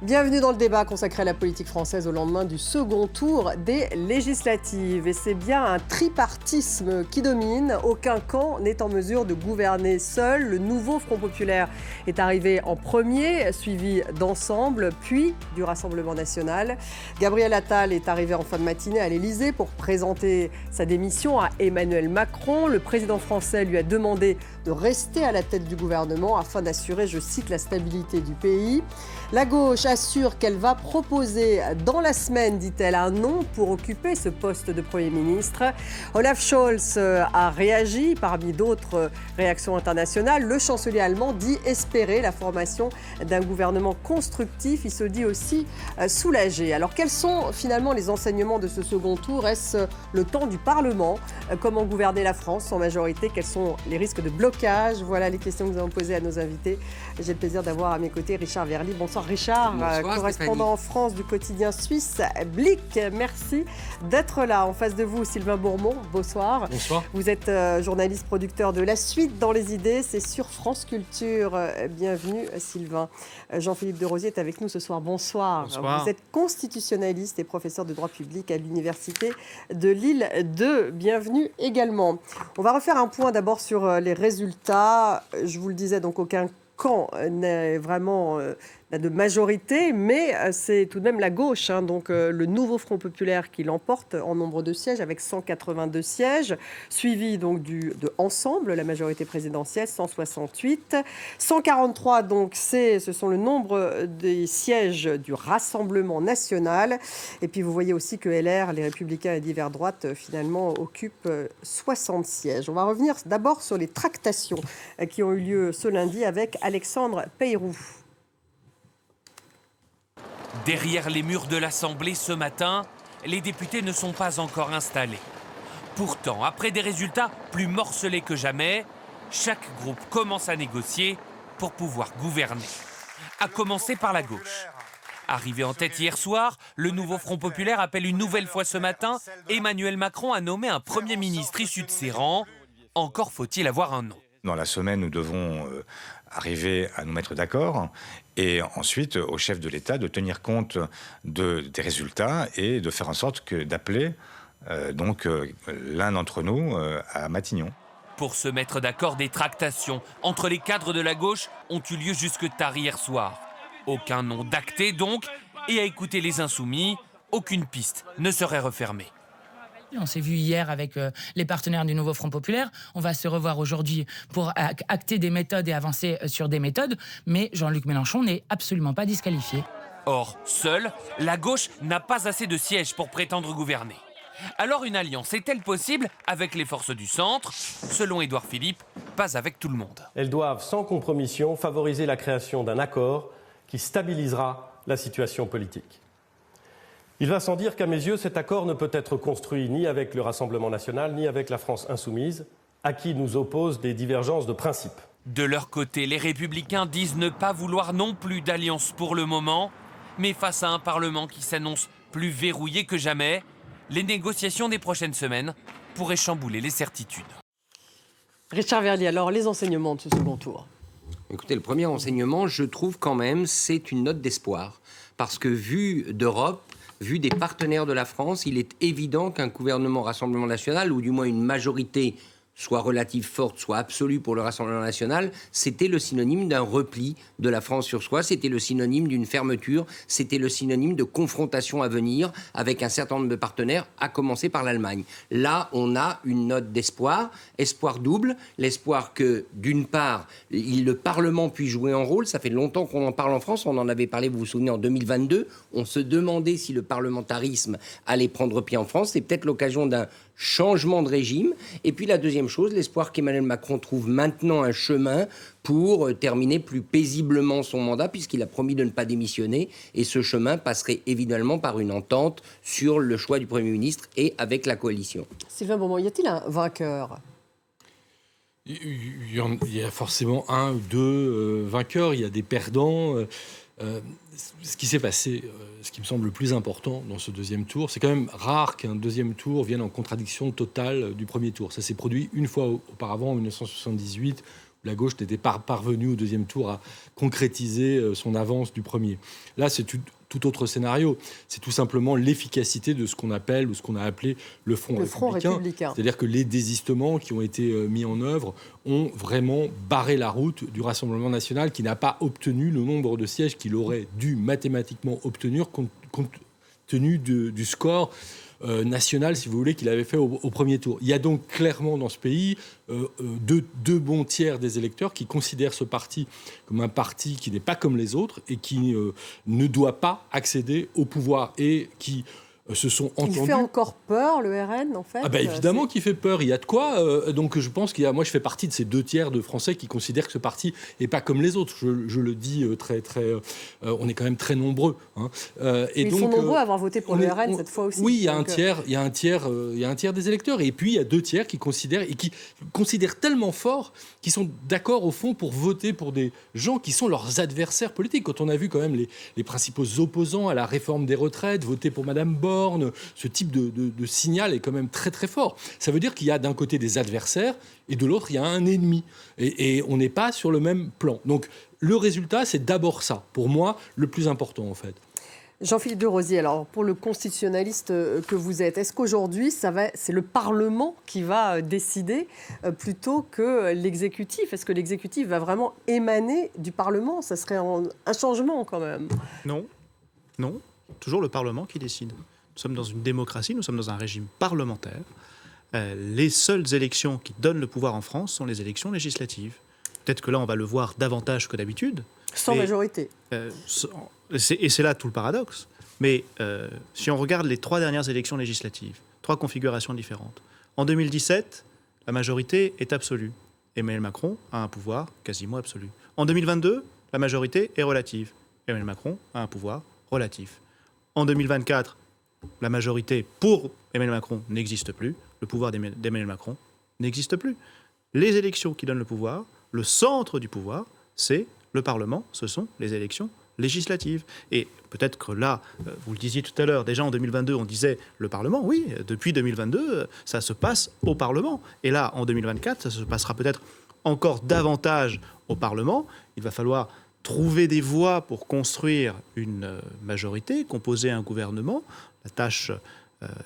Bienvenue dans le débat consacré à la politique française au lendemain du second tour des législatives. Et c'est bien un tripartisme qui domine. Aucun camp n'est en mesure de gouverner seul. Le nouveau Front populaire est arrivé en premier, suivi d'Ensemble, puis du Rassemblement national. Gabriel Attal est arrivé en fin de matinée à l'Élysée pour présenter sa démission à Emmanuel Macron. Le président français lui a demandé de rester à la tête du gouvernement afin d'assurer, je cite, la stabilité du pays. La gauche assure qu'elle va proposer dans la semaine, dit-elle, un nom pour occuper ce poste de Premier ministre. Olaf Scholz a réagi, parmi d'autres réactions internationales. Le chancelier allemand dit espérer la formation d'un gouvernement constructif. Il se dit aussi soulagé. Alors quels sont finalement les enseignements de ce second tour ? Est-ce le temps du Parlement ? Comment gouverner la France sans majorité ? Quels sont les risques de blocage ? Voilà les questions que nous avons posées à nos invités. J'ai le plaisir d'avoir à mes côtés Richard Verly. Bonsoir Richard, correspondant Stéphanie. En France du quotidien suisse Blick. Merci d'être là. En face de vous, Sylvain Bourmont. Bonsoir. Bonsoir. Vous êtes journaliste producteur de La Suite dans les idées. C'est sur France Culture. Bienvenue Sylvain. Jean-Philippe Desrosiers est avec nous ce soir. Bonsoir. Bonsoir. Vous êtes constitutionnaliste et professeur de droit public à l'Université de Lille 2. Bienvenue également. On va refaire un point d'abord sur les résultats. Je vous le disais, donc aucun camp n'est vraiment n'a de majorité, mais c'est tout de même la gauche, donc le nouveau Front populaire qui l'emporte en nombre de sièges avec 182 sièges, suivi donc de Ensemble, la majorité présidentielle, 168. 143, donc ce sont le nombre des sièges du Rassemblement national. Et puis vous voyez aussi que LR, les Républicains et divers droites, finalement, occupent 60 sièges. On va revenir d'abord sur les tractations qui ont eu lieu ce lundi avec Alexandre Peyrou. Derrière les murs de l'Assemblée ce matin, les députés ne sont pas encore installés. Pourtant, après des résultats plus morcelés que jamais, chaque groupe commence à négocier pour pouvoir gouverner. À commencer par la gauche. Arrivé en tête hier soir, le nouveau Front populaire appelle une nouvelle fois ce matin Emmanuel Macron à nommer un Premier ministre issu de ses rangs. Encore faut-il avoir un nom. Dans la semaine, nous devons arriver à nous mettre d'accord et ensuite au chef de l'État de tenir compte des résultats et de faire en sorte d'appeler l'un d'entre nous à Matignon. Pour se mettre d'accord, des tractations entre les cadres de la gauche ont eu lieu jusque tard hier soir. Aucun nom d'acté donc, et à écouter les insoumis, aucune piste ne serait refermée. On s'est vu hier avec les partenaires du nouveau Front populaire. On va se revoir aujourd'hui pour acter des méthodes et avancer sur des méthodes. Mais Jean-Luc Mélenchon n'est absolument pas disqualifié. Or, seule, la gauche n'a pas assez de sièges pour prétendre gouverner. Alors une alliance est-elle possible avec les forces du centre ? Selon Édouard Philippe, pas avec tout le monde. Elles doivent, sans compromission, favoriser la création d'un accord qui stabilisera la situation politique. Il va sans dire qu'à mes yeux, cet accord ne peut être construit ni avec le Rassemblement national, ni avec la France insoumise, à qui nous opposent des divergences de principe. De leur côté, les Républicains disent ne pas vouloir non plus d'alliance pour le moment, mais face à un Parlement qui s'annonce plus verrouillé que jamais, les négociations des prochaines semaines pourraient chambouler les certitudes. Richard Verly, alors les enseignements de ce second tour. Écoutez, le premier enseignement, je trouve quand même, c'est une note d'espoir. Parce que vu d'Europe, vu des partenaires de la France, il est évident qu'un gouvernement Rassemblement national, ou du moins une majorité soit relative forte, soit absolue pour le Rassemblement national, c'était le synonyme d'un repli de la France sur soi, c'était le synonyme d'une fermeture, c'était le synonyme de confrontation à venir avec un certain nombre de partenaires, à commencer par l'Allemagne. Là, on a une note d'espoir, espoir double, l'espoir que, d'une part, le Parlement puisse jouer un rôle. Ça fait longtemps qu'on en parle en France, on en avait parlé, vous vous souvenez, en 2022, on se demandait si le parlementarisme allait prendre pied en France, c'est peut-être l'occasion d'un changement de régime. Et puis la deuxième chose, l'espoir qu'Emmanuel Macron trouve maintenant un chemin pour terminer plus paisiblement son mandat, puisqu'il a promis de ne pas démissionner. Et ce chemin passerait évidemment par une entente sur le choix du Premier ministre et avec la coalition. Sylvain Bourmont, y a-t-il un vainqueur ? Il y a forcément un ou deux vainqueurs, il y a des perdants. Ce qui s'est passé, ce qui me semble le plus important dans ce deuxième tour, c'est quand même rare qu'un deuxième tour vienne en contradiction totale du premier tour. Ça s'est produit une fois auparavant, en 1978, où la gauche n'était pas parvenue au deuxième tour à concrétiser son avance du premier. Là, c'est tout autre scénario. C'est tout simplement l'efficacité de ce qu'on appelle ou ce qu'on a appelé le Front républicain. C'est-à-dire que les désistements qui ont été mis en œuvre ont vraiment barré la route du Rassemblement national qui n'a pas obtenu le nombre de sièges qu'il aurait dû mathématiquement obtenir compte tenu du score national, si vous voulez, qu'il avait fait au premier tour. Il y a donc clairement dans ce pays deux bons tiers des électeurs qui considèrent ce parti comme un parti qui n'est pas comme les autres et qui ne doit pas accéder au pouvoir et qui se sont entendus. Il fait encore peur, le RN, en fait. Évidemment qu'il fait peur. Il y a de quoi. Donc je pense moi, je fais partie de ces 2 tiers de Français qui considèrent que ce parti n'est pas comme les autres. Je le dis très, très. On est quand même très nombreux. Hein. Ils sont nombreux à avoir voté pour le RN cette fois aussi. Oui, il y a un tiers des électeurs. Et puis il y a 2 tiers qui considèrent tellement fort qu'ils sont d'accord au fond pour voter pour des gens qui sont leurs adversaires politiques. Quand on a vu quand même les principaux opposants à la réforme des retraites voter pour Madame Borne, ce type de signal est quand même très très fort. Ça veut dire qu'il y a d'un côté des adversaires et de l'autre il y a un ennemi. Et on n'est pas sur le même plan. Donc le résultat, c'est d'abord ça. Pour moi, le plus important en fait. Jean-Philippe de Rosier, alors pour le constitutionnaliste que vous êtes, est-ce qu'aujourd'hui c'est le Parlement qui va décider plutôt que l'exécutif? Est-ce que l'exécutif va vraiment émaner du Parlement? Ça serait un changement quand même. Non, toujours le Parlement qui décide. Nous sommes dans une démocratie, nous sommes dans un régime parlementaire. Les seules élections qui donnent le pouvoir en France sont les élections législatives. Peut-être que là, on va le voir davantage que d'habitude. Sans majorité. Et c'est là tout le paradoxe. Mais si on regarde les 3 dernières élections législatives, 3 configurations différentes. En 2017, la majorité est absolue. Emmanuel Macron a un pouvoir quasiment absolu. En 2022, la majorité est relative. Emmanuel Macron a un pouvoir relatif. En 2024, la majorité pour Emmanuel Macron n'existe plus. Le pouvoir d'Emmanuel Macron n'existe plus. Les élections qui donnent le pouvoir, le centre du pouvoir, c'est le Parlement, ce sont les élections législatives. Et peut-être que là, vous le disiez tout à l'heure, déjà en 2022, on disait le Parlement, oui, depuis 2022, ça se passe au Parlement. Et là, en 2024, ça se passera peut-être encore davantage au Parlement. Il va falloir trouver des voies pour construire une majorité, composer un gouvernement. La tâche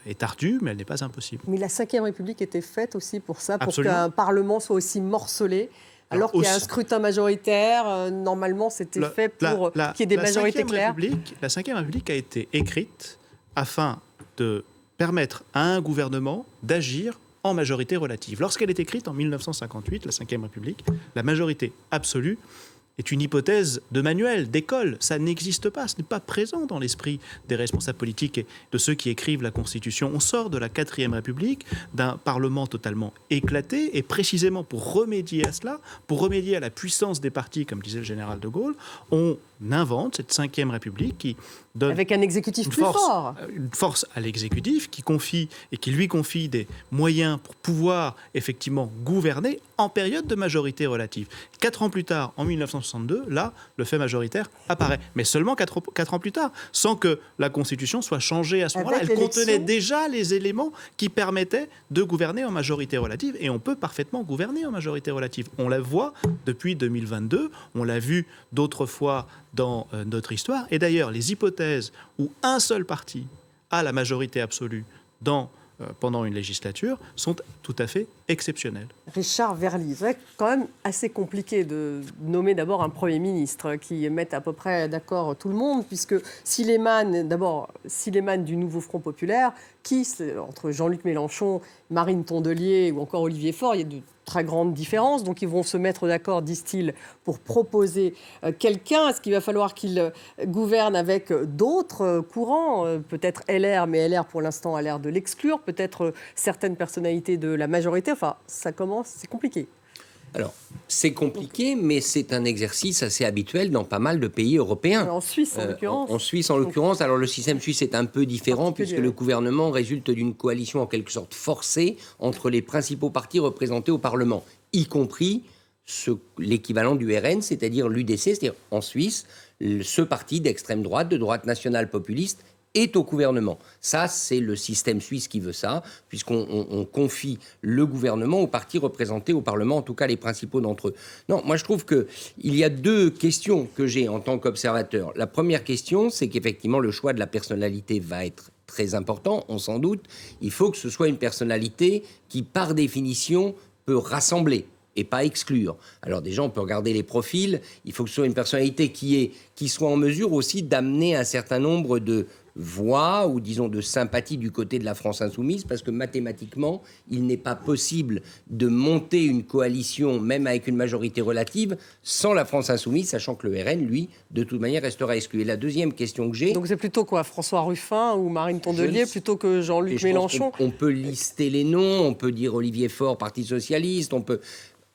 est ardue, mais elle n'est pas impossible. Mais la Ve République était faite aussi pour ça, pour Absolument. qu'un Parlement soit aussi morcelé. Alors qu'il y a un scrutin majoritaire, normalement c'était fait pour qu'il y ait des majorités claires. La Ve République a été écrite afin de permettre à un gouvernement d'agir en majorité relative. Lorsqu'elle est écrite en 1958, la Ve République, la majorité absolue est une hypothèse de manuel, d'école. Ça n'existe pas, ce n'est pas présent dans l'esprit des responsables politiques et de ceux qui écrivent la Constitution. On sort de la 4e République, d'un Parlement totalement éclaté, et précisément pour remédier à cela, pour remédier à la puissance des partis, comme disait le général de Gaulle, on invente cette 5e République qui donne avec un exécutif plus fort. Une force à l'exécutif qui confie et qui lui confie des moyens pour pouvoir effectivement gouverner en période de majorité relative. 4 ans plus tard, en 1962, là, le fait majoritaire apparaît. Mais seulement 4 ans plus tard, sans que la Constitution soit changée à ce moment-là. Elle contenait déjà les éléments qui permettaient de gouverner en majorité relative. Et on peut parfaitement gouverner en majorité relative. On la voit depuis 2022. On l'a vu d'autres fois dans notre histoire. Et d'ailleurs, les hypothèses où un seul parti a la majorité absolue pendant une législature sont tout à fait exceptionnelles. Richard Verly, c'est quand même assez compliqué de nommer d'abord un Premier ministre qui mette à peu près d'accord tout le monde, puisque s'il émane du nouveau Front populaire, entre Jean-Luc Mélenchon, Marine Tondelier ou encore Olivier Faure, il y a de très grandes différences, donc ils vont se mettre d'accord, disent-ils, pour proposer quelqu'un. Est-ce qu'il va falloir qu'il gouverne avec d'autres courants, peut-être LR, mais LR pour l'instant a l'air de l'exclure, peut-être certaines personnalités de la majorité, enfin ça commence, c'est compliqué. Alors, c'est compliqué, mais c'est un exercice assez habituel dans pas mal de pays européens. En Suisse, en l'occurrence. En Suisse, en l'occurrence. Alors, le système suisse est un peu différent, puisque le gouvernement résulte d'une coalition en quelque sorte forcée entre les principaux partis représentés au Parlement, y compris l'équivalent du RN, c'est-à-dire l'UDC, c'est-à-dire en Suisse, ce parti d'extrême droite, de droite nationale populiste, est au gouvernement. Ça, c'est le système suisse qui veut ça, puisqu'on confie le gouvernement aux partis représentés au Parlement, en tout cas les principaux d'entre eux. Non, moi je trouve qu'il y a deux questions que j'ai en tant qu'observateur. La première question, c'est qu'effectivement le choix de la personnalité va être très important, on s'en doute. Il faut que ce soit une personnalité qui, par définition, peut rassembler et pas exclure. Alors déjà, on peut regarder les profils. Il faut que ce soit une personnalité qui soit en mesure aussi d'amener un certain nombre de voix ou disons de sympathie du côté de la France insoumise, parce que mathématiquement, il n'est pas possible de monter une coalition, même avec une majorité relative, sans la France insoumise, sachant que le RN, lui, de toute manière, restera exclu. Et la deuxième question que j'ai... Donc c'est plutôt quoi, François Ruffin ou Marine Tondelier, plutôt que Jean-Luc Mélenchon? On peut lister les noms, on peut dire Olivier Faure, Parti Socialiste,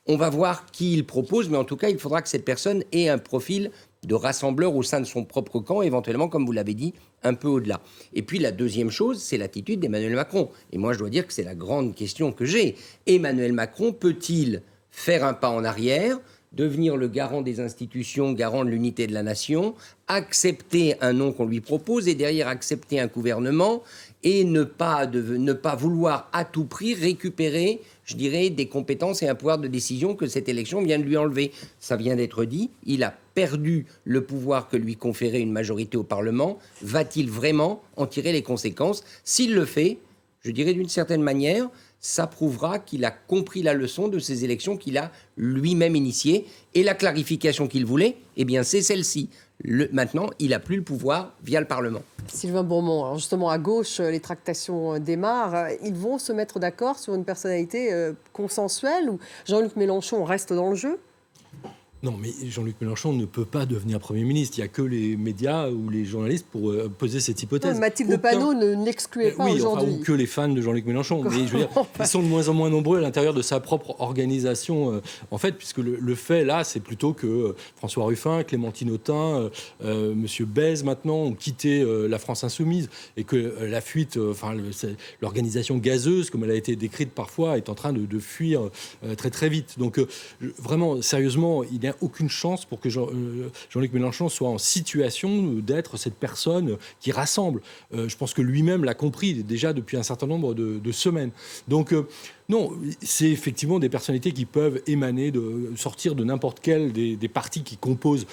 on va voir qui il propose, mais en tout cas, il faudra que cette personne ait un profil de rassembleur au sein de son propre camp, éventuellement, comme vous l'avez dit, un peu au-delà. Et puis la deuxième chose, c'est l'attitude d'Emmanuel Macron. Et moi, je dois dire que c'est la grande question que j'ai. Emmanuel Macron peut-il faire un pas en arrière, devenir le garant des institutions, garant de l'unité de la nation, accepter un nom qu'on lui propose et derrière accepter un gouvernement et ne pas vouloir à tout prix récupérer, je dirais, des compétences et un pouvoir de décision que cette élection vient de lui enlever. Ça vient d'être dit, il a perdu le pouvoir que lui conférait une majorité au Parlement. Va-t-il vraiment en tirer les conséquences? S'il le fait, je dirais d'une certaine manière, ça prouvera qu'il a compris la leçon de ces élections qu'il a lui-même initiées. Et la clarification qu'il voulait, eh bien, c'est celle-ci. Maintenant, il n'a plus le pouvoir via le Parlement. Sylvain Bourmont, alors justement, à gauche, les tractations démarrent. Ils vont se mettre d'accord sur une personnalité consensuelle ou Jean-Luc Mélenchon reste dans le jeu? Non, mais Jean-Luc Mélenchon ne peut pas devenir Premier ministre. Il n'y a que les médias ou les journalistes pour poser cette hypothèse. Non, Mathilde Panot n'excluait pas aujourd'hui. Ou que les fans de Jean-Luc Mélenchon. Mais je veux dire, ils sont de moins en moins nombreux à l'intérieur de sa propre organisation, en fait, puisque le fait, là, c'est plutôt que François Ruffin, Clémentine Autain, M. Bèze, maintenant, ont quitté la France insoumise et que la fuite, l'organisation gazeuse, comme elle a été décrite parfois, est en train de fuir très, très vite. Donc, vraiment, sérieusement, il n'y a aucune chance pour que Jean-Luc Mélenchon soit en situation d'être cette personne qui rassemble. Je pense que lui-même l'a compris déjà depuis un certain nombre de semaines. Donc, non, c'est effectivement des personnalités qui peuvent sortir de n'importe quel des partis qui composent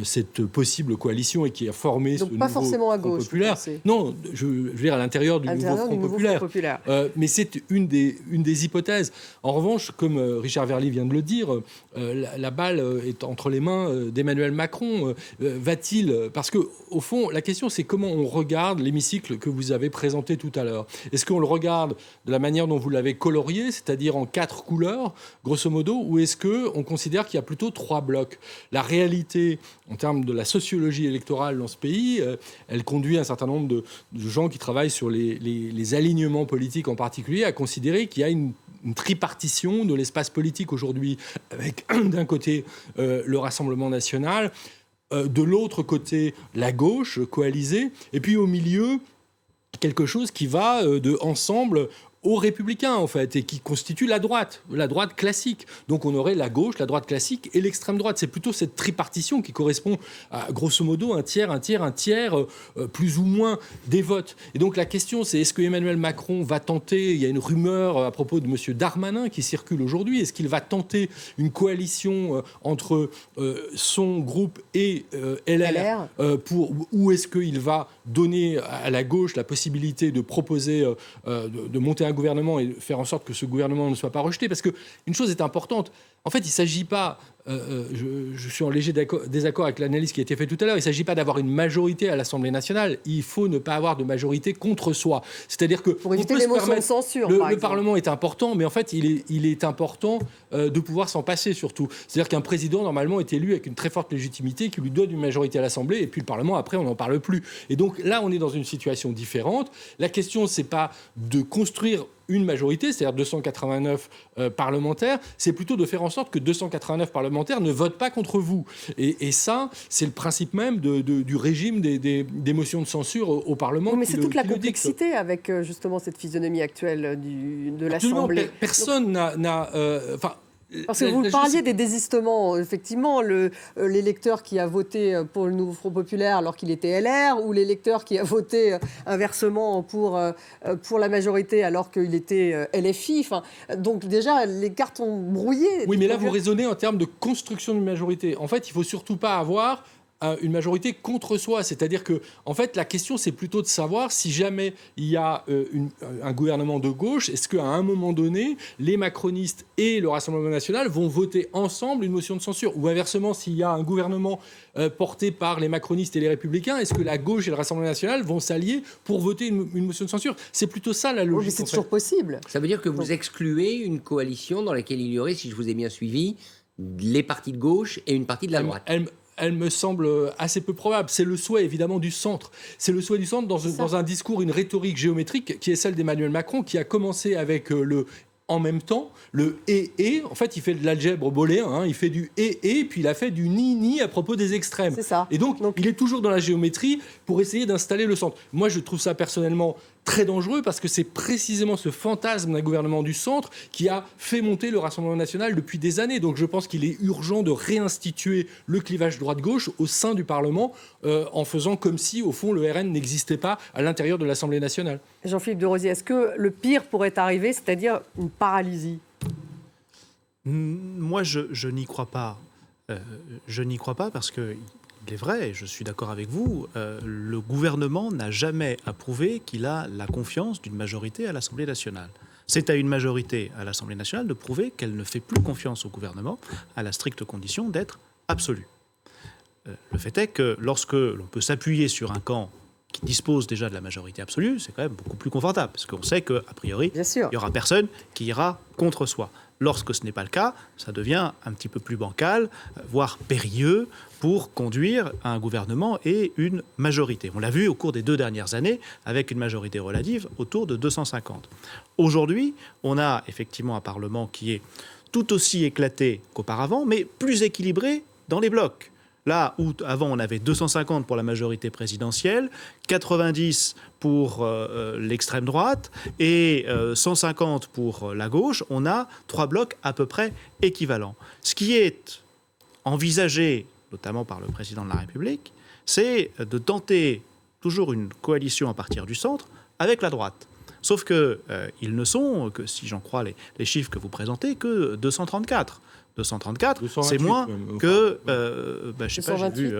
cette possible coalition et qui a formé ce nouveau forcément à Front gauche, populaire. Non, je veux dire à l'intérieur du nouveau Front populaire. Mais c'est une des hypothèses. En revanche, comme Richard Verly vient de le dire, la balle est entre les mains d'Emmanuel Macron. Va-t-il... Parce qu'au fond, la question, c'est comment on regarde l'hémicycle que vous avez présenté tout à l'heure. Est-ce qu'on le regarde de la manière dont vous l'avez colorié, c'est-à-dire en 4 couleurs, grosso modo, ou est-ce qu'on considère qu'il y a plutôt 3 blocs? La réalité, en termes de la sociologie électorale dans ce pays, elle conduit un certain nombre de gens qui travaillent sur les alignements politiques en particulier à considérer qu'il y a une tripartition de l'espace politique aujourd'hui, avec d'un côté le Rassemblement national, de l'autre côté la gauche coalisée, et puis au milieu quelque chose qui va de ensemble aux Républicains, en fait, et qui constitue la droite classique. Donc on aurait la gauche, la droite classique et l'extrême droite. C'est plutôt cette tripartition qui correspond à, grosso modo, un tiers, plus ou moins des votes. Et donc la question, c'est est-ce que Emmanuel Macron va tenter, il y a une rumeur à propos de M. Darmanin qui circule aujourd'hui, est-ce qu'il va tenter une coalition entre son groupe et LR ou est-ce qu'il va donner à la gauche la possibilité de proposer de monter un gouvernement et faire en sorte que ce gouvernement ne soit pas rejeté? Parce qu'une chose est importante. En fait, il ne s'agit pas, je suis en léger désaccord avec l'analyse qui a été faite tout à l'heure, il ne s'agit pas d'avoir une majorité à l'Assemblée nationale. Il faut ne pas avoir de majorité contre soi. C'est-à-dire que pour éviter les motions de censure, le Parlement est important, mais en fait, il est important de pouvoir s'en passer surtout. C'est-à-dire qu'un président, normalement, est élu avec une très forte légitimité qui lui donne une majorité à l'Assemblée, et puis le Parlement, après, on n'en parle plus. Et donc là, on est dans une situation différente. La question, c'est pas de construire une majorité, c'est-à-dire 289 parlementaires, c'est plutôt de faire en sorte que 289 parlementaires ne votent pas contre vous. Et ça, c'est le principe même du régime des motions de censure au Parlement. Oui, mais c'est toute la complexité avec justement cette physionomie actuelle de l'Assemblée. Personne n'a... Parce que vous parliez des désistements. Effectivement, l'électeur qui a voté pour le nouveau Front populaire alors qu'il était LR, ou l'électeur qui a voté inversement pour la majorité alors qu'il était LFI. Enfin, donc déjà, les cartes ont brouillé. Oui, mais là, vous raisonnez en termes de construction d'une majorité. En fait, il ne faut surtout pas avoir une majorité contre soi. C'est-à-dire que, en fait, la question, c'est plutôt de savoir si jamais il y a un gouvernement de gauche, est-ce qu'à un moment donné, les macronistes et le Rassemblement national vont voter ensemble une motion de censure ? Ou inversement, s'il y a un gouvernement porté par les macronistes et les républicains, est-ce que la gauche et le Rassemblement national vont s'allier pour voter une motion de censure ? C'est plutôt ça la logique. Oui, mais c'est toujours possible. Ça veut dire que vous excluez une coalition dans laquelle il y aurait, si je vous ai bien suivi, les partis de gauche et une partie de la droite. Elle me semble assez peu probable. C'est le souhait, évidemment, du centre. C'est le souhait du centre dans un discours, une rhétorique géométrique qui est celle d'Emmanuel Macron, qui a commencé avec le « en même temps », le « et ». En fait, il fait de l'algèbre booléen, il fait du « et », puis il a fait du « ni » à propos des extrêmes. C'est ça. Et donc, il est toujours dans la géométrie pour essayer d'installer le centre. Moi, je trouve ça personnellement très dangereux parce que c'est précisément ce fantasme d'un gouvernement du centre qui a fait monter le Rassemblement national depuis des années. Donc je pense qu'il est urgent de réinstituer le clivage droite-gauche au sein du Parlement en faisant comme si, au fond, le RN n'existait pas à l'intérieur de l'Assemblée nationale. Jean-Philippe de Rosier, est-ce que le pire pourrait arriver, c'est-à-dire une paralysie ? Moi, je n'y crois pas. Je n'y crois pas parce que... Il est vrai, et je suis d'accord avec vous, le gouvernement n'a jamais approuvé qu'il a la confiance d'une majorité à l'Assemblée nationale. C'est à une majorité à l'Assemblée nationale de prouver qu'elle ne fait plus confiance au gouvernement à la stricte condition d'être absolue. Le fait est que lorsque l'on peut s'appuyer sur un camp qui dispose déjà de la majorité absolue, c'est quand même beaucoup plus confortable, parce qu'on sait qu'a priori, il n'y aura personne qui ira contre soi. Lorsque ce n'est pas le cas, ça devient un petit peu plus bancal, voire périlleux, pour conduire un gouvernement et une majorité. On l'a vu au cours des 2 dernières années, avec une majorité relative autour de 250. Aujourd'hui, on a effectivement un Parlement qui est tout aussi éclaté qu'auparavant, mais plus équilibré dans les blocs. Là où avant on avait 250 pour la majorité présidentielle, 90 pour l'extrême droite et 150 pour la gauche, on a 3 blocs à peu près équivalents. Ce qui est envisagé, notamment par le président de la République, c'est de tenter toujours une coalition à partir du centre avec la droite. Sauf qu'ils ne sont, que si j'en crois les chiffres que vous présentez, que 234. 234, c'est moins que... je ne sais pas, j'ai vu...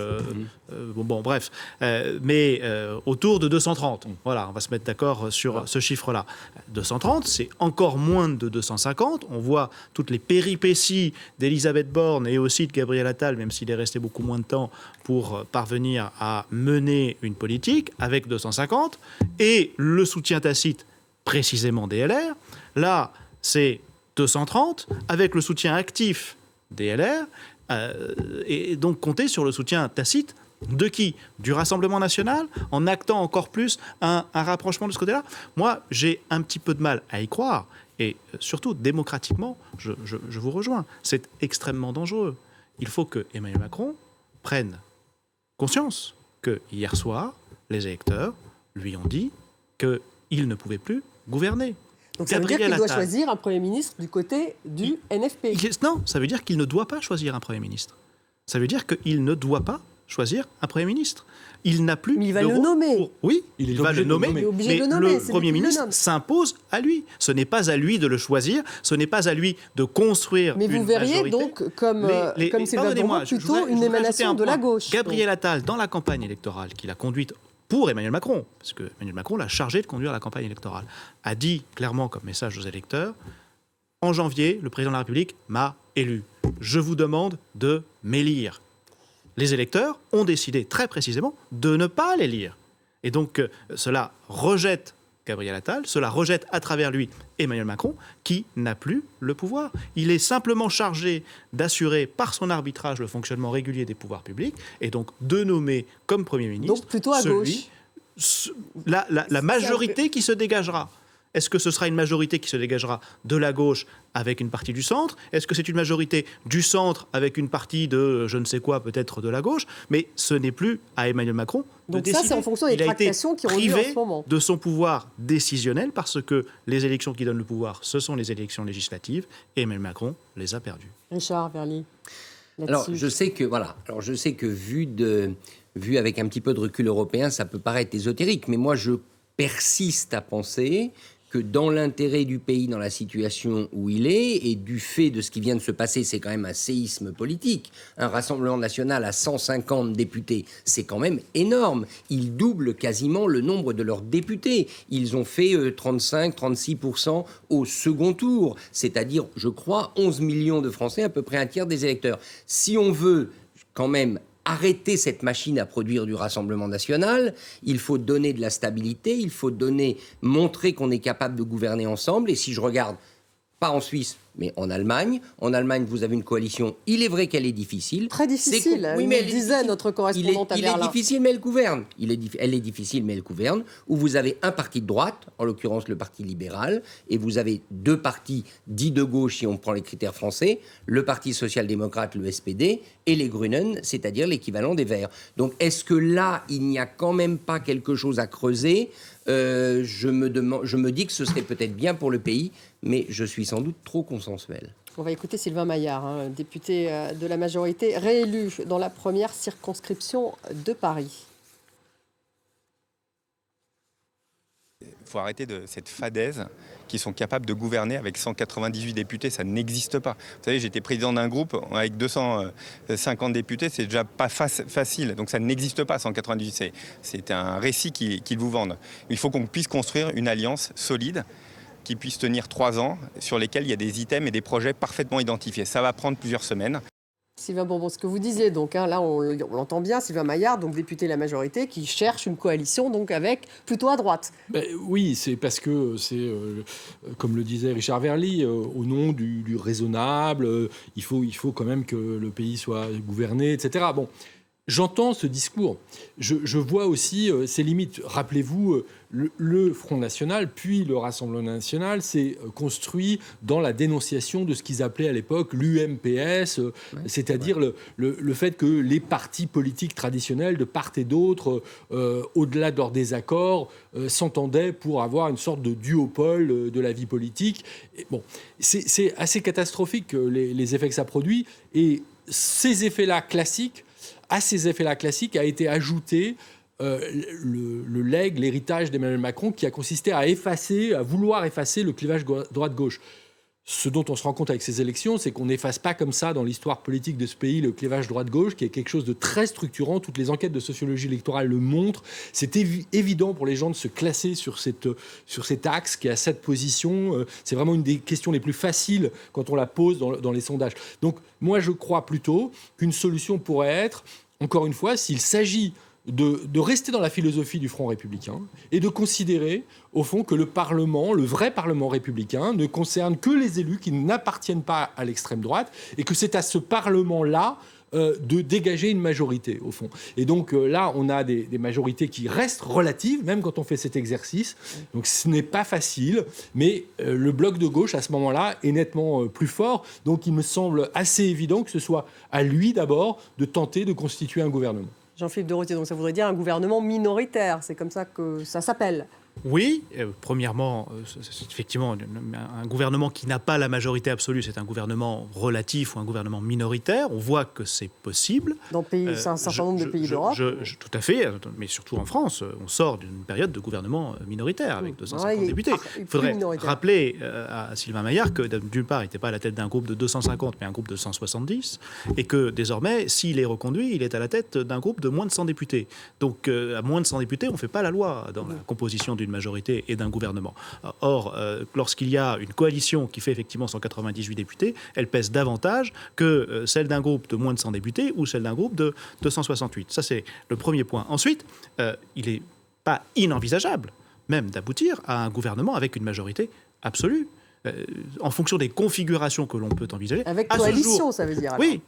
bref. Mais autour de 230. Voilà, on va se mettre d'accord sur ce chiffre-là. 230, c'est encore moins de 250. On voit toutes les péripéties d'Elisabeth Borne et aussi de Gabriel Attal, même s'il est resté beaucoup moins de temps pour parvenir à mener une politique avec 250. Et le soutien tacite, précisément des LR. Là, c'est 230, avec le soutien actif des LR, et donc compter sur le soutien tacite de qui ? Du Rassemblement national, en actant encore plus un rapprochement de ce côté-là. Moi, j'ai un petit peu de mal à y croire, et surtout, démocratiquement, je vous rejoins, c'est extrêmement dangereux. Il faut que Emmanuel Macron prenne conscience que hier soir, les électeurs lui ont dit qu'il ne pouvait plus gouverner. Donc ça veut dire qu'il doit choisir un Premier ministre du côté du NFP. Non, ça veut dire qu'il ne doit pas choisir un Premier ministre. Ça veut dire qu'il ne doit pas choisir un Premier ministre. Il n'a plus... Mais il va le nommer. Oui, il va le nommer, mais le Premier ministre s'impose à lui. Ce n'est pas à lui de le choisir, ce n'est pas à lui de construire une majorité. Mais vous verriez donc, comme Sylvain Bourreau, plutôt une émanation de la gauche. Gabriel Attal, dans la campagne électorale qu'il a conduite pour Emmanuel Macron, parce que Emmanuel Macron l'a chargé de conduire la campagne électorale, a dit clairement comme message aux électeurs, en janvier, le président de la République m'a élu. Je vous demande de m'élire. Les électeurs ont décidé très précisément de ne pas l'élire. Et donc, cela rejette Gabriel Attal, cela rejette à travers lui Emmanuel Macron, qui n'a plus le pouvoir. Il est simplement chargé d'assurer par son arbitrage le fonctionnement régulier des pouvoirs publics et donc de nommer comme Premier ministre donc plutôt à gauche. La majorité qui se dégagera. Est-ce que ce sera une majorité qui se dégagera de la gauche avec une partie du centre? Est-ce que c'est une majorité du centre avec une partie de je ne sais quoi, peut-être de la gauche? Mais ce n'est plus à Emmanuel Macron de Donc décider. ça, c'est en fonction des tractations qui ont lieu en ce moment. De son pouvoir décisionnel parce que les élections qui donnent le pouvoir, ce sont les élections législatives et Emmanuel Macron les a perdues. Richard Verly. Alors je sais que vu avec un petit peu de recul européen, ça peut paraître ésotérique, mais moi je persiste à penser que dans l'intérêt du pays, dans la situation où il est, et du fait de ce qui vient de se passer, c'est quand même un séisme politique. Un Rassemblement national à 150 députés, c'est quand même énorme. Ils doublent quasiment le nombre de leurs députés. Ils ont fait 35-36% au second tour, c'est-à-dire, je crois, 11 millions de Français, à peu près un tiers des électeurs. Si on veut quand même arrêter cette machine à produire du Rassemblement national, il faut donner de la stabilité, il faut montrer qu'on est capable de gouverner ensemble. Et si je regarde, pas en Suisse, mais en Allemagne, vous avez une coalition, il est vrai qu'elle est difficile. Très difficile, oui, mais elle disait notre correspondante à Berlin. Il est difficile, mais elle gouverne. Elle est difficile, mais elle gouverne. Où vous avez un parti de droite, en l'occurrence le Parti libéral, et vous avez deux partis dits de gauche, si on prend les critères français, le Parti social-démocrate, le SPD, et les Grünen, c'est-à-dire l'équivalent des Verts. Donc est-ce que là, il n'y a quand même pas quelque chose à creuser ? Je me dis que ce serait peut-être bien pour le pays, mais je suis sans doute trop consensuel. On va écouter Sylvain Maillard, député de la majorité, réélu dans la première circonscription de Paris. Il faut arrêter de cette fadaise qui sont capables de gouverner avec 198 députés, ça n'existe pas. Vous savez, j'étais président d'un groupe avec 250 députés, c'est déjà pas facile, donc ça n'existe pas 198, c'est un récit qu'ils vous vendent. Il faut qu'on puisse construire une alliance solide qui puisse tenir 3 ans, sur lesquels il y a des items et des projets parfaitement identifiés. Ça va prendre plusieurs semaines. Sylvain Bourbon, ce que vous disiez, donc, là on l'entend bien, Sylvain Maillard, donc député de la majorité, qui cherche une coalition donc avec plutôt à droite. Oui, c'est parce que c'est, comme le disait Richard Verly, au nom du raisonnable, il faut quand même que le pays soit gouverné, etc. Bon, j'entends ce discours. Je vois aussi ses limites. Rappelez-vous, le Front National, puis le Rassemblement National, s'est construit dans la dénonciation de ce qu'ils appelaient à l'époque l'UMPS, c'est-à-dire le fait que les partis politiques traditionnels de part et d'autre, au-delà de leurs désaccords, s'entendaient pour avoir une sorte de duopole de la vie politique. Et bon, c'est assez catastrophique les effets que ça produit. Et ces effets-là classiques, à ces effets-là classiques a été ajouté le legs, l'héritage d'Emmanuel Macron qui a consisté à vouloir effacer le clivage droite-gauche. Ce dont on se rend compte avec ces élections, c'est qu'on n'efface pas comme ça dans l'histoire politique de ce pays le clivage droite-gauche, qui est quelque chose de très structurant. Toutes les enquêtes de sociologie électorale le montrent. C'est évident pour les gens de se classer sur cet axe qui est à cette position. C'est vraiment une des questions les plus faciles quand on la pose dans les sondages. Donc moi, je crois plutôt qu'une solution pourrait être, encore une fois, s'il s'agit de rester dans la philosophie du Front républicain et de considérer, au fond, que le Parlement, le vrai Parlement républicain, ne concerne que les élus qui n'appartiennent pas à l'extrême droite et que c'est à ce Parlement-là de dégager une majorité, au fond. Et donc là, on a des majorités qui restent relatives, même quand on fait cet exercice. Donc ce n'est pas facile, mais le bloc de gauche, à ce moment-là, est nettement plus fort. Donc il me semble assez évident que ce soit à lui, d'abord, de tenter de constituer un gouvernement. Jean-Philippe Deroutier, donc ça voudrait dire un gouvernement minoritaire, c'est comme ça que ça s'appelle. Oui, premièrement, c'est effectivement un gouvernement qui n'a pas la majorité absolue, c'est un gouvernement relatif ou un gouvernement minoritaire. On voit que c'est possible. Dans un certain nombre de pays d'Europe. Tout à fait, mais surtout en France, on sort d'une période de gouvernement minoritaire avec 250 députés. Il faudrait rappeler à Sylvain Maillard que d'une part, il n'était pas à la tête d'un groupe de 250, mais un groupe de 170, et que désormais, s'il est reconduit, il est à la tête d'un groupe de moins de 100 députés. Donc, à moins de 100 députés, on ne fait pas la loi dans la composition d'une majorité et d'un gouvernement. Or, lorsqu'il y a une coalition qui fait effectivement 198 députés, elle pèse davantage que celle d'un groupe de moins de 100 députés ou celle d'un groupe de 268. Ça, c'est le premier point. Ensuite, il n'est pas inenvisageable même d'aboutir à un gouvernement avec une majorité absolue. En fonction des configurations que l'on peut envisager. Avec coalition, ça veut dire. Alors. Oui.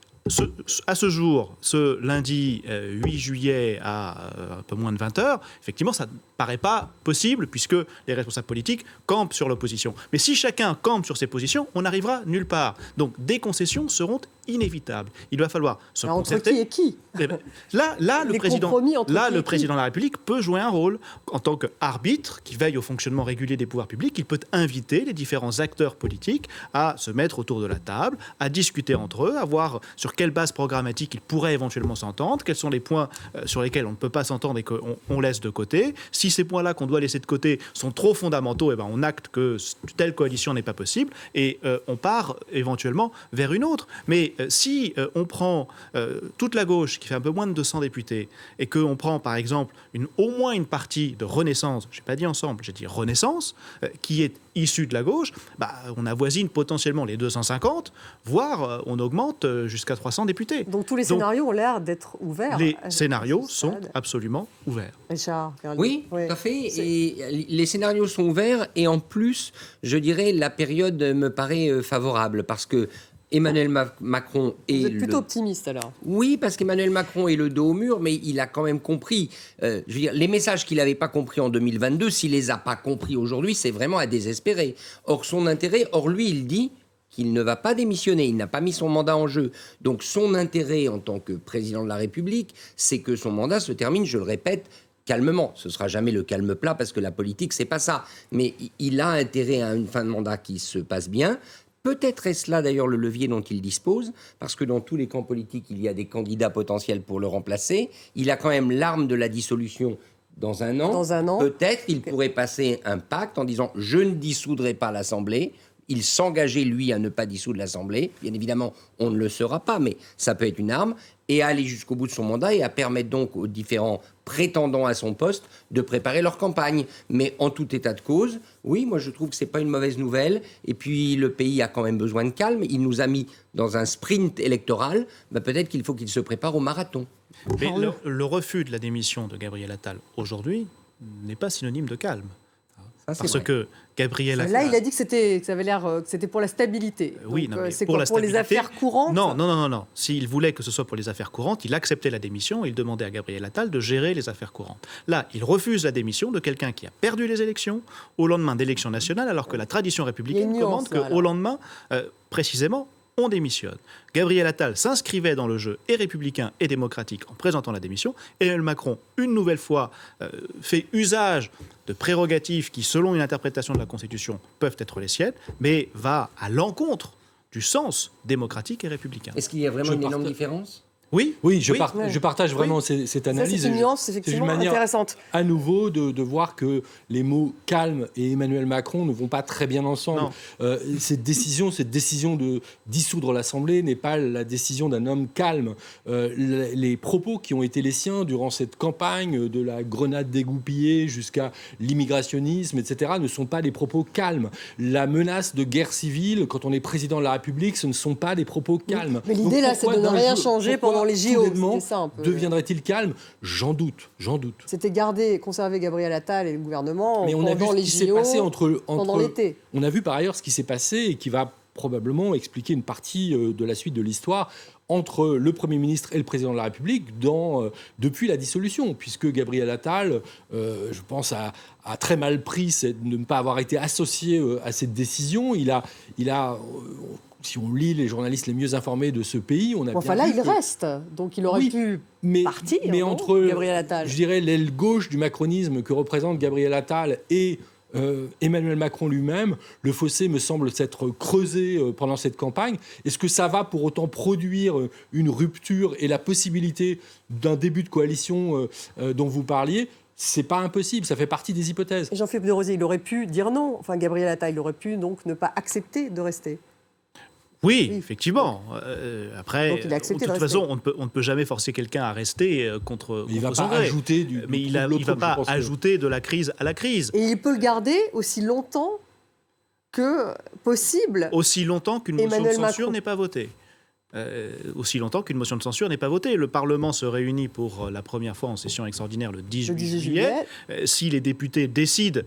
à ce jour, ce lundi 8 juillet à un peu moins de 20h, effectivement, ça ne paraît pas possible puisque les responsables politiques campent sur l'opposition. Mais si chacun campe sur ses positions, on n'arrivera nulle part. Donc des concessions seront inévitables. Il va falloir se concerter. Entre qui et qui Là, le président de la République peut jouer un rôle en tant qu'arbitre qui veille au fonctionnement régulier des pouvoirs publics. Il peut inviter les différents acteurs politiques à se mettre autour de la table, à discuter entre eux, à voir sur quelle base programmatique ils pourraient éventuellement s'entendre, quels sont les points sur lesquels on ne peut pas s'entendre et qu'on laisse de côté. Si ces points-là qu'on doit laisser de côté sont trop fondamentaux, on acte que telle coalition n'est pas possible et on part éventuellement vers une autre. Mais si on prend toute la gauche, qui fait un peu moins de 200 députés, et qu'on prend par exemple au moins une partie de Renaissance, je n'ai pas dit ensemble, j'ai dit Renaissance, qui est issue de la gauche, on avoisine potentiellement les 250, voire on augmente jusqu'à 300 députés. Donc tous les scénarios ont l'air d'être ouverts. Les scénarios sont absolument ouverts. Richard, oui, tout à fait. Et les scénarios sont ouverts et en plus, je dirais, la période me paraît favorable parce que Emmanuel Macron est... Vous êtes plutôt optimiste alors. Oui, parce qu'Emmanuel Macron est le dos au mur, mais il a quand même compris. Je veux dire, les messages qu'il n'avait pas compris en 2022, s'il les a pas compris aujourd'hui, c'est vraiment à désespérer. Or, lui, il dit qu'il ne va pas démissionner, il n'a pas mis son mandat en jeu. Donc, son intérêt en tant que président de la République, c'est que son mandat se termine, je le répète, calmement. Ce ne sera jamais le calme plat, parce que la politique, c'est pas ça. Mais il a intérêt à une fin de mandat qui se passe bien. Peut-être est-ce là d'ailleurs le levier dont il dispose, parce que dans tous les camps politiques, il y a des candidats potentiels pour le remplacer. Il a quand même l'arme de la dissolution dans un an. Peut-être qu'il pourrait passer un pacte en disant « je ne dissoudrai pas l'Assemblée ». Il s'engageait, lui, à ne pas dissoudre l'Assemblée. Bien évidemment, on ne le sera pas, mais ça peut être une arme. Et à aller jusqu'au bout de son mandat et à permettre donc aux différents prétendants à son poste de préparer leur campagne. Mais en tout état de cause, oui, moi je trouve que ce n'est pas une mauvaise nouvelle. Et puis le pays a quand même besoin de calme. Il nous a mis dans un sprint électoral. Peut-être qu'il faut qu'il se prépare au marathon. Mais le refus de la démission de Gabriel Attal aujourd'hui n'est pas synonyme de calme. Parce que Gabriel Attal... Là, il a dit que c'était pour la stabilité. Oui, donc, non, c'est pour les affaires courantes. Non. S'il voulait que ce soit pour les affaires courantes, il acceptait la démission et il demandait à Gabriel Attal de gérer les affaires courantes. Là, il refuse la démission de quelqu'un qui a perdu les élections au lendemain d'élections nationales, alors que la tradition républicaine commande qu'au lendemain, précisément, on démissionne. Gabriel Attal s'inscrivait dans le jeu et républicain et démocratique en présentant la démission. Emmanuel Macron, une nouvelle fois, fait usage de prérogatives qui, selon une interprétation de la Constitution, peuvent être les siennes, mais va à l'encontre du sens démocratique et républicain. Est-ce qu'il y a vraiment une énorme différence ? Oui, je partage vraiment cette analyse. C'est une nuance effectivement intéressante. À nouveau de voir que les mots calme et Emmanuel Macron ne vont pas très bien ensemble. Cette décision de dissoudre l'Assemblée n'est pas la décision d'un homme calme. Les propos qui ont été les siens durant cette campagne, de la grenade dégoupillée jusqu'à l'immigrationnisme, etc., ne sont pas des propos calmes. La menace de guerre civile, quand on est président de la République, ce ne sont pas des propos calmes. Mais l'idée là, c'est de ne rien changer pendant les JO. Deviendrait-il calme ? J'en doute. C'était conserver Gabriel Attal et le gouvernement mais pendant les JO, pendant l'été. On a vu par ailleurs ce qui s'est passé et qui va probablement expliquer une partie de la suite de l'histoire entre le Premier ministre et le Président de la République depuis la dissolution, puisque Gabriel Attal, je pense, a très mal pris de ne pas avoir été associé à cette décision. Il a si on lit les journalistes les mieux informés de ce pays, on a bien là, il reste. Donc il aurait pu partir, entre, Gabriel Attal. Je dirais, l'aile gauche du macronisme que représente Gabriel Attal et Emmanuel Macron lui-même, le fossé me semble s'être creusé pendant cette campagne. Est-ce que ça va pour autant produire une rupture et la possibilité d'un début de coalition dont vous parliez ? C'est pas impossible, ça fait partie des hypothèses. Et Jean-Philippe de Rosier, il aurait pu dire non. Enfin, Gabriel Attal, il aurait pu donc ne pas accepter de rester. Oui, effectivement. Après, de toute façon, on ne peut jamais forcer quelqu'un à rester contre il va son pas gré. Ajouter mais il ne va pas ajouter de la crise à la crise. Et il peut le garder aussi longtemps que possible. Aussi longtemps qu'une motion de censure n'est pas votée. aussi longtemps qu'une motion de censure n'est pas votée. Le Parlement se réunit pour la première fois en session extraordinaire le 18 juillet. Si les députés décident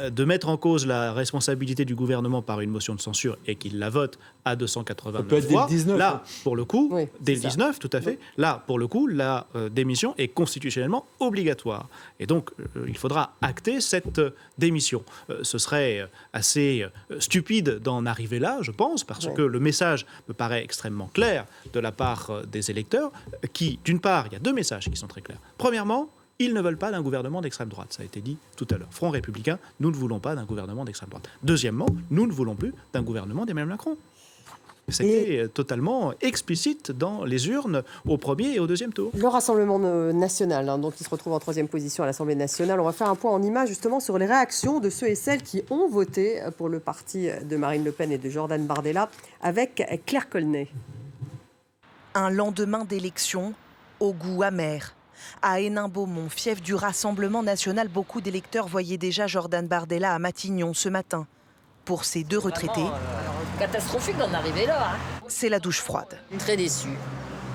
de mettre en cause la responsabilité du gouvernement par une motion de censure et qu'ils la votent à 289 voix, là, pour le coup, dès le 19, tout à fait, là, pour le coup, la démission est constitutionnellement obligatoire. Et donc, il faudra acter cette démission. Ce serait assez stupide d'en arriver là, je pense, parce que le message me paraît extrêmement clair de la part des électeurs, qui, d'une part, il y a deux messages qui sont très clairs. Premièrement, ils ne veulent pas d'un gouvernement d'extrême droite. Ça a été dit tout à l'heure. Front républicain, nous ne voulons pas d'un gouvernement d'extrême droite. Deuxièmement, nous ne voulons plus d'un gouvernement d'Emmanuel Macron. C'était totalement explicite dans les urnes au premier et au deuxième tour. Le Rassemblement national, donc il se retrouve en troisième position à l'Assemblée nationale. On va faire un point en images justement sur les réactions de ceux et celles qui ont voté pour le parti de Marine Le Pen et de Jordan Bardella avec Claire Colnet. Un lendemain d'élection au goût amer. À Hénin-Beaumont, fief du Rassemblement national, beaucoup d'électeurs voyaient déjà Jordan Bardella à Matignon ce matin. Pour ces deux retraités, catastrophique d'en arriver là. C'est la douche froide. Très déçu.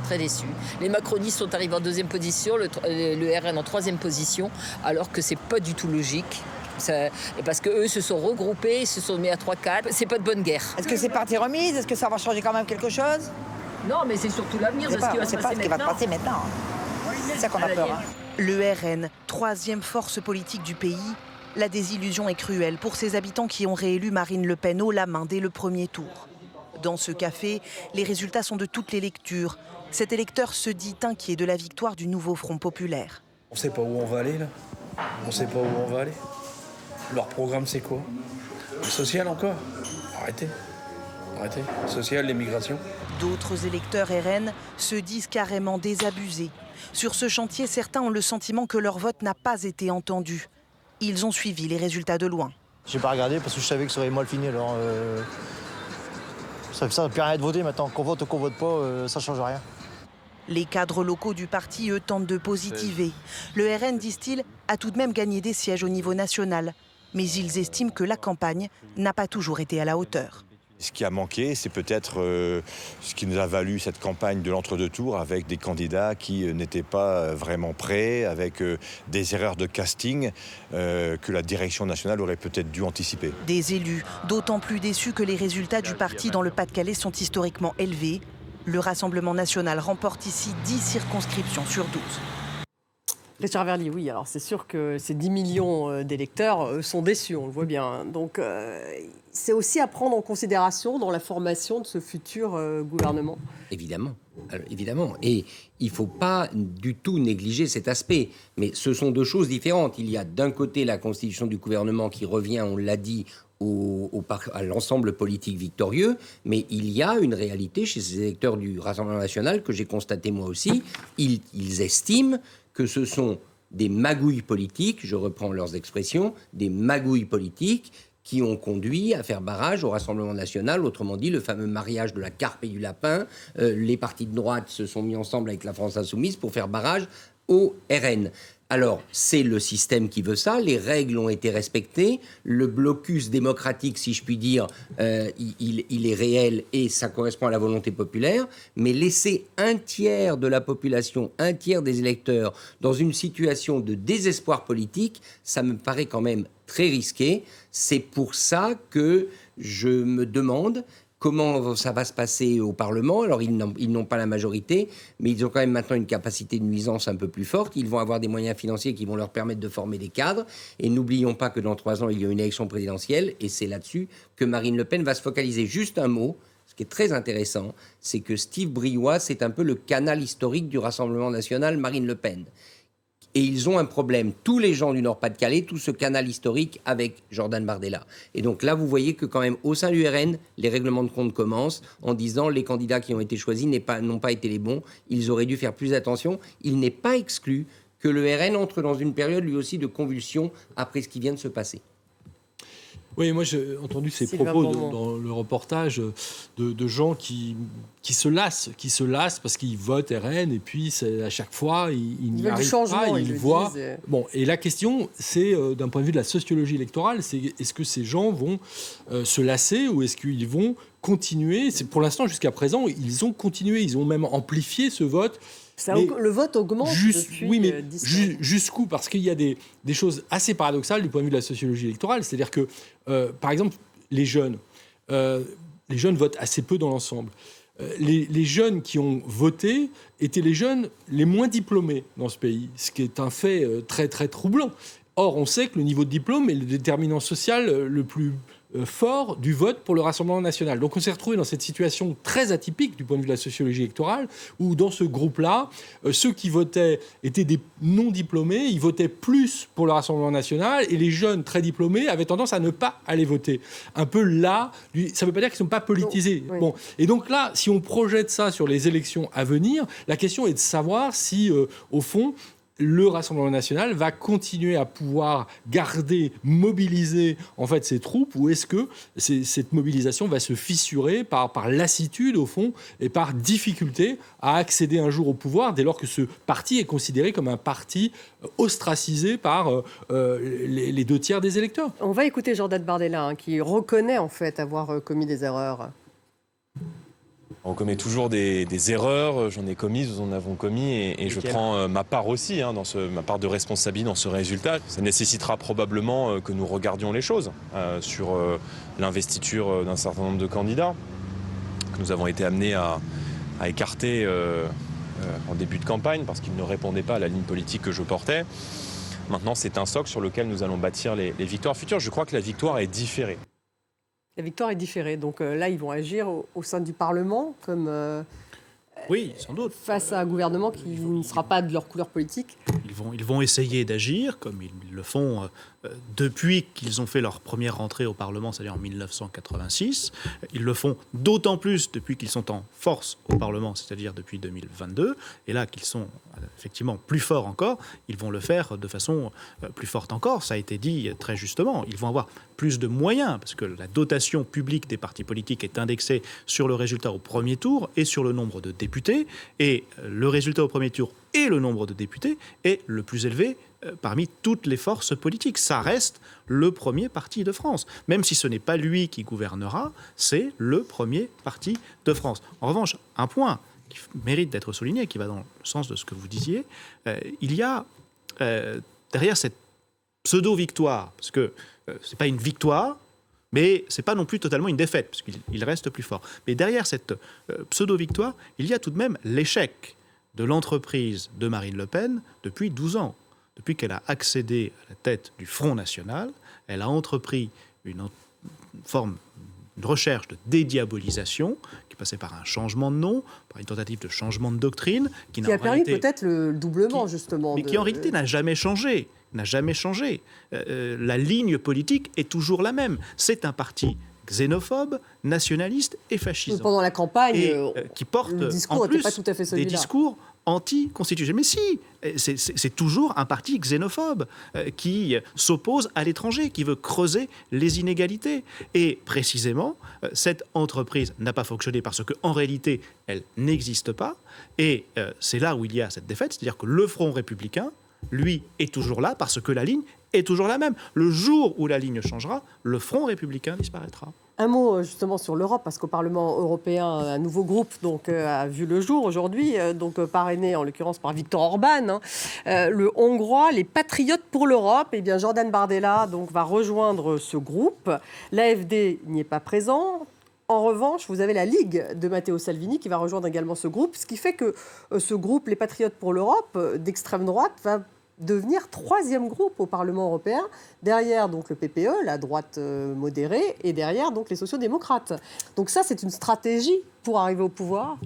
Très déçu. Les macronistes sont arrivés en deuxième position, le RN en troisième position, alors que c'est pas du tout logique. Parce qu'eux se sont regroupés, ils se sont mis à 3-4. C'est pas de bonne guerre. Est-ce que c'est parti remise? Est-ce que ça va changer quand même quelque chose? Non, mais c'est surtout l'avenir de ce qui va se passer maintenant. C'est pas ce qui va se passer maintenant. C'est ça qu'on a peur. Le RN, troisième force politique du pays, la désillusion est cruelle pour ses habitants qui ont réélu Marine Le Pen haut la main dès le premier tour. Dans ce café, les résultats sont de toutes les lectures. Cet électeur se dit inquiet de la victoire du nouveau Front populaire. On ne sait pas où on va aller là. On ne sait pas où on va aller. Leur programme c'est quoi? Le social encore? Arrêtez. Arrêtez. Social, l'immigration. D'autres électeurs RN se disent carrément désabusés. Sur ce chantier, certains ont le sentiment que leur vote n'a pas été entendu. Ils ont suivi les résultats de loin. J'ai pas regardé parce que je savais que ça aurait mal fini. Alors, ça ne peut rien de voter maintenant. Qu'on vote ou qu'on vote pas, ça ne change rien. Les cadres locaux du parti, eux, tentent de positiver. Le RN, disent-ils, a tout de même gagné des sièges au niveau national. Mais ils estiment que la campagne n'a pas toujours été à la hauteur. Ce qui a manqué, c'est peut-être ce qui nous a valu cette campagne de l'entre-deux tours avec des candidats qui n'étaient pas vraiment prêts, avec des erreurs de casting que la direction nationale aurait peut-être dû anticiper. Des élus, d'autant plus déçus que les résultats du parti dans le Pas-de-Calais sont historiquement élevés. Le Rassemblement national remporte ici 10 circonscriptions sur 12. Richard Verly, oui, alors c'est sûr que ces 10 millions d'électeurs sont déçus, on le voit bien. Donc c'est aussi à prendre en considération dans la formation de ce futur gouvernement. Évidemment, évidemment. Et il ne faut pas du tout négliger cet aspect. Mais ce sont deux choses différentes. Il y a d'un côté la constitution du gouvernement qui revient, on l'a dit, à l'ensemble politique victorieux, mais il y a une réalité chez ces électeurs du Rassemblement national que j'ai constaté moi aussi. Ils estiment que ce sont des magouilles politiques, je reprends leurs expressions, des magouilles politiques qui ont conduit à faire barrage au Rassemblement national, autrement dit le fameux mariage de la carpe et du lapin. Les partis de droite se sont mis ensemble avec la France insoumise pour faire barrage au RN. Alors, c'est le système qui veut ça, les règles ont été respectées, le blocus démocratique, si je puis dire, il est réel et ça correspond à la volonté populaire, mais laisser un tiers de la population, un tiers des électeurs dans une situation de désespoir politique, ça me paraît quand même très risqué. C'est pour ça que je me demande comment ça va se passer au Parlement. Alors, ils n'ont pas la majorité, mais ils ont quand même maintenant une capacité de nuisance un peu plus forte. Ils vont avoir des moyens financiers qui vont leur permettre de former des cadres. Et n'oublions pas que dans 3 ans, il y a une élection présidentielle. Et c'est là-dessus que Marine Le Pen va se focaliser. Juste un mot, ce qui est très intéressant, c'est que Steve Briouat, c'est un peu le canal historique du Rassemblement national Marine Le Pen. Et ils ont un problème, tous les gens du Nord-Pas-de-Calais, tout ce canal historique avec Jordan Bardella. Et donc là, vous voyez que quand même, au sein du RN, les règlements de compte commencent en disant les candidats qui ont été choisis n'ont pas été les bons, ils auraient dû faire plus attention. Il n'est pas exclu que le RN entre dans une période lui aussi de convulsion après ce qui vient de se passer. Oui, moi j'ai entendu ces propos dans le reportage de gens qui se lassent parce qu'ils votent RN et puis à chaque fois ils n'y arrivent pas, ils voient. Bon, et la question, c'est d'un point de vue de la sociologie électorale, c'est est-ce que ces gens vont se lasser ou est-ce qu'ils vont continuer ? Pour l'instant, jusqu'à présent, ils ont continué, ils ont même amplifié ce vote. Le vote augmente depuis oui, mais jusqu'où ? Parce qu'il y a des choses assez paradoxales du point de vue de la sociologie électorale. C'est-à-dire que, par exemple, les jeunes votent assez peu dans l'ensemble. Les jeunes qui ont voté étaient les jeunes les moins diplômés dans ce pays, ce qui est un fait très, très troublant. Or, on sait que le niveau de diplôme est le déterminant social le plus fort du vote pour le Rassemblement national. Donc on s'est retrouvé dans cette situation très atypique du point de vue de la sociologie électorale, où dans ce groupe-là, ceux qui votaient étaient des non-diplômés, ils votaient plus pour le Rassemblement national, et les jeunes très diplômés avaient tendance à ne pas aller voter. Un peu là, ça ne veut pas dire qu'ils ne sont pas politisés. Oui. Bon. Et donc là, si on projette ça sur les élections à venir, la question est de savoir si, au fond, le Rassemblement national va continuer à pouvoir mobiliser en fait ses troupes, ou est-ce que cette mobilisation va se fissurer par lassitude au fond et par difficulté à accéder un jour au pouvoir dès lors que ce parti est considéré comme un parti ostracisé par les 2/3 des électeurs. On va écouter Jordan Bardella qui reconnaît en fait avoir commis des erreurs. On commet toujours des erreurs, j'en ai commises, nous en avons commis, et je prends ma part aussi, ma part de responsabilité dans ce résultat. Ça nécessitera probablement que nous regardions les choses sur l'investiture d'un certain nombre de candidats que nous avons été amenés à écarter en début de campagne parce qu'ils ne répondaient pas à la ligne politique que je portais. Maintenant, c'est un socle sur lequel nous allons bâtir les victoires futures. Je crois que la victoire est différée. La victoire est différée. Donc là, ils vont agir au sein du Parlement comme oui, sans doute. Face à un gouvernement qui ne sera pas de leur couleur politique. Ils vont essayer d'agir comme ils le font depuis qu'ils ont fait leur première rentrée au Parlement, c'est-à-dire en 1986. Ils le font d'autant plus depuis qu'ils sont en force au Parlement, c'est-à-dire depuis 2022. Et là, qu'ils sont effectivement plus forts encore, ils vont le faire de façon plus forte encore. Ça a été dit très justement. Ils vont avoir plus de moyens, parce que la dotation publique des partis politiques est indexée sur le résultat au premier tour et sur le nombre de députés. Et le résultat au premier tour et le nombre de députés est le plus élevé parmi toutes les forces politiques. Ça reste le premier parti de France. Même si ce n'est pas lui qui gouvernera, c'est le premier parti de France. En revanche, un point qui mérite d'être souligné, qui va dans le sens de ce que vous disiez, il y a derrière cette pseudo-victoire, parce que ce n'est pas une victoire, mais ce n'est pas non plus totalement une défaite, parce qu'il reste plus fort. Mais derrière cette pseudo-victoire, il y a tout de même l'échec de l'entreprise de Marine Le Pen depuis 12 ans. Depuis qu'elle a accédé à la tête du Front National, elle a entrepris une recherche de dédiabolisation qui passait par un changement de nom, par une tentative de changement de doctrine. Qui a permis peut-être le doublement, justement. Mais qui en réalité n'a jamais changé. La ligne politique est toujours la même. C'est un parti xénophobe, nationaliste et fasciste. Pendant la campagne, qui porte le discours n'était pas tout à fait celui-là. Des discours anti-constitutionnels. Mais si, c'est toujours un parti xénophobe qui s'oppose à l'étranger, qui veut creuser les inégalités. Et précisément, cette entreprise n'a pas fonctionné parce qu'en réalité, elle n'existe pas. Et c'est là où il y a cette défaite, c'est-à-dire que le Front républicain, lui, est toujours là parce que la ligne est toujours la même. Le jour où la ligne changera, le Front républicain disparaîtra. Un mot justement sur l'Europe, parce qu'au Parlement européen, un nouveau groupe a vu le jour aujourd'hui, parrainé en l'occurrence par Viktor Orban, le Hongrois, les Patriotes pour l'Europe. Eh bien, Jordan Bardella va rejoindre ce groupe. L'AfD n'y est pas présent. En revanche, vous avez la Ligue de Matteo Salvini qui va rejoindre également ce groupe, ce qui fait que ce groupe, les Patriotes pour l'Europe, d'extrême droite, va devenir 3e groupe au Parlement européen, derrière le PPE, la droite modérée, et derrière les sociaux-démocrates. Donc ça, c'est une stratégie pour arriver au pouvoir.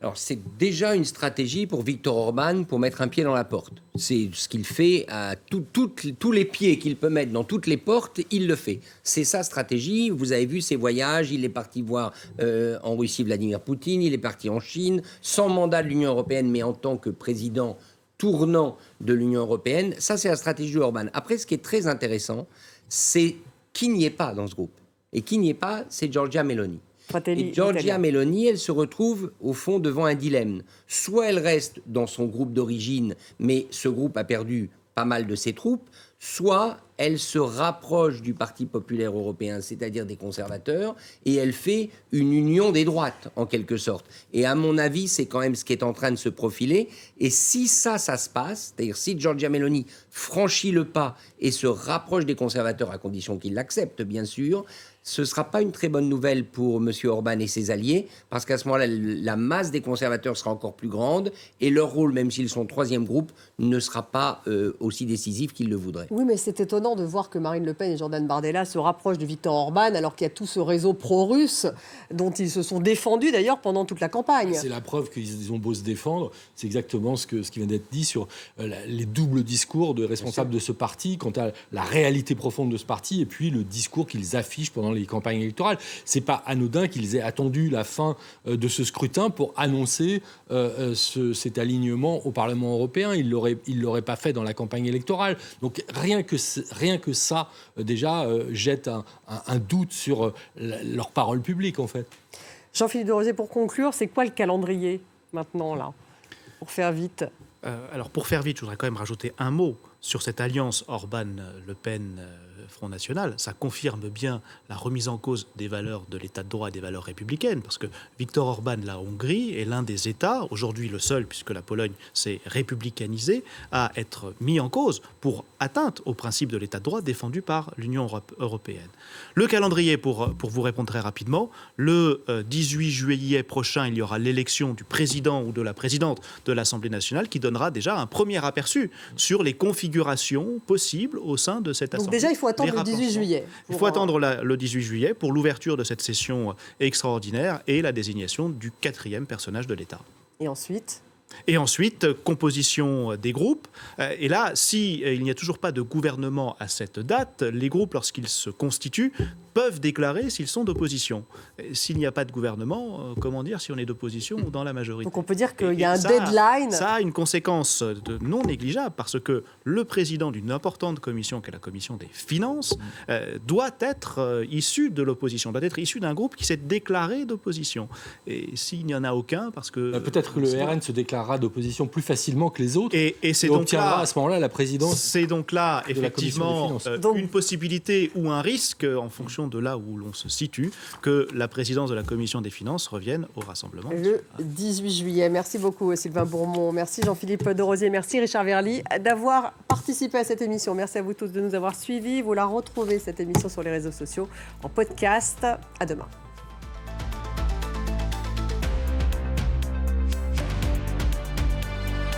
Alors, c'est déjà une stratégie pour Viktor Orban pour mettre un pied dans la porte. C'est ce qu'il fait à tous les pieds qu'il peut mettre dans toutes les portes, il le fait. C'est sa stratégie. Vous avez vu ses voyages. Il est parti voir en Russie Vladimir Poutine. Il est parti en Chine, sans mandat de l'Union européenne, mais en tant que président tournant de l'Union européenne. Ça, c'est la stratégie d'Orban. Après, ce qui est très intéressant, c'est qui n'y est pas dans ce groupe. Et qui n'y est pas, c'est Giorgia Meloni. Et Giorgia Meloni, elle se retrouve au fond devant un dilemme. Soit elle reste dans son groupe d'origine, mais ce groupe a perdu pas mal de ses troupes, soit elle se rapproche du Parti populaire européen, c'est-à-dire des conservateurs, et elle fait une union des droites, en quelque sorte. Et à mon avis, c'est quand même ce qui est en train de se profiler. Et si ça se passe, c'est-à-dire si Giorgia Meloni franchit le pas et se rapproche des conservateurs, à condition qu'il l'accepte, bien sûr, ce ne sera pas une très bonne nouvelle pour M. Orban et ses alliés, parce qu'à ce moment-là, la masse des conservateurs sera encore plus grande, et leur rôle, même s'ils sont troisième groupe, ne sera pas aussi décisif qu'ils le voudraient. Oui, mais c'est étonnant de voir que Marine Le Pen et Jordan Bardella se rapprochent de Viktor Orban, alors qu'il y a tout ce réseau pro-russe dont ils se sont défendus d'ailleurs pendant toute la campagne. C'est la preuve qu'ils ont beau se défendre, c'est exactement ce qui vient d'être dit sur les doubles discours de responsables de ce parti quant à la réalité profonde de ce parti et puis le discours qu'ils affichent pendant les campagnes électorales. C'est pas anodin qu'ils aient attendu la fin de ce scrutin pour annoncer cet alignement au Parlement européen. Ils l'auraient pas fait dans la campagne électorale. Donc rien que ça déjà jette un doute sur leur parole publique en fait. Jean-Philippe de Rosier, pour conclure, c'est quoi le calendrier maintenant là, pour faire vite? Alors pour faire vite, je voudrais quand même rajouter un mot sur cette alliance Orban-Le Pen Front National. Ça confirme bien la remise en cause des valeurs de l'état de droit et des valeurs républicaines, parce que Viktor Orban, la Hongrie, est l'un des États, aujourd'hui le seul, puisque la Pologne s'est républicanisée, à être mis en cause pour atteinte au principe de l'état de droit défendu par l'Union européenne. Le calendrier, pour vous répondre très rapidement, le 18 juillet prochain, il y aura l'élection du président ou de la présidente de l'Assemblée nationale qui donnera déjà un premier aperçu sur les configurations possibles au sein de cette Assemblée. Donc déjà, il faut attendre le 18 juillet. Il faut attendre le 18 juillet pour l'ouverture de cette session extraordinaire et la désignation du 4e personnage de l'État. Et ensuite, composition des groupes. Et là, s'il n'y a toujours pas de gouvernement à cette date, les groupes, lorsqu'ils se constituent, peuvent déclarer s'ils sont d'opposition. S'il n'y a pas de gouvernement, comment dire si on est d'opposition ou dans la majorité? Donc on peut dire qu'il y a un deadline. Ça a une conséquence non négligeable, parce que le président d'une importante commission, qui est la commission des finances, doit être issu de l'opposition, doit être issu d'un groupe qui s'est déclaré d'opposition. Et s'il n'y en a aucun, parce que... Peut-être que le RN se déclarera d'opposition plus facilement que les autres et c'est donc obtiendra là, à ce moment-là la présidence. C'est donc là, effectivement, une possibilité ou un risque, en fonction de là où l'on se situe, que la présidence de la Commission des finances revienne au Rassemblement. Le 18 juillet. Merci beaucoup Sylvain Bourmont. Merci Jean-Philippe de Rosier. Merci Richard Verly d'avoir participé à cette émission. Merci à vous tous de nous avoir suivis. Vous la retrouvez, cette émission, sur les réseaux sociaux, en podcast. À demain.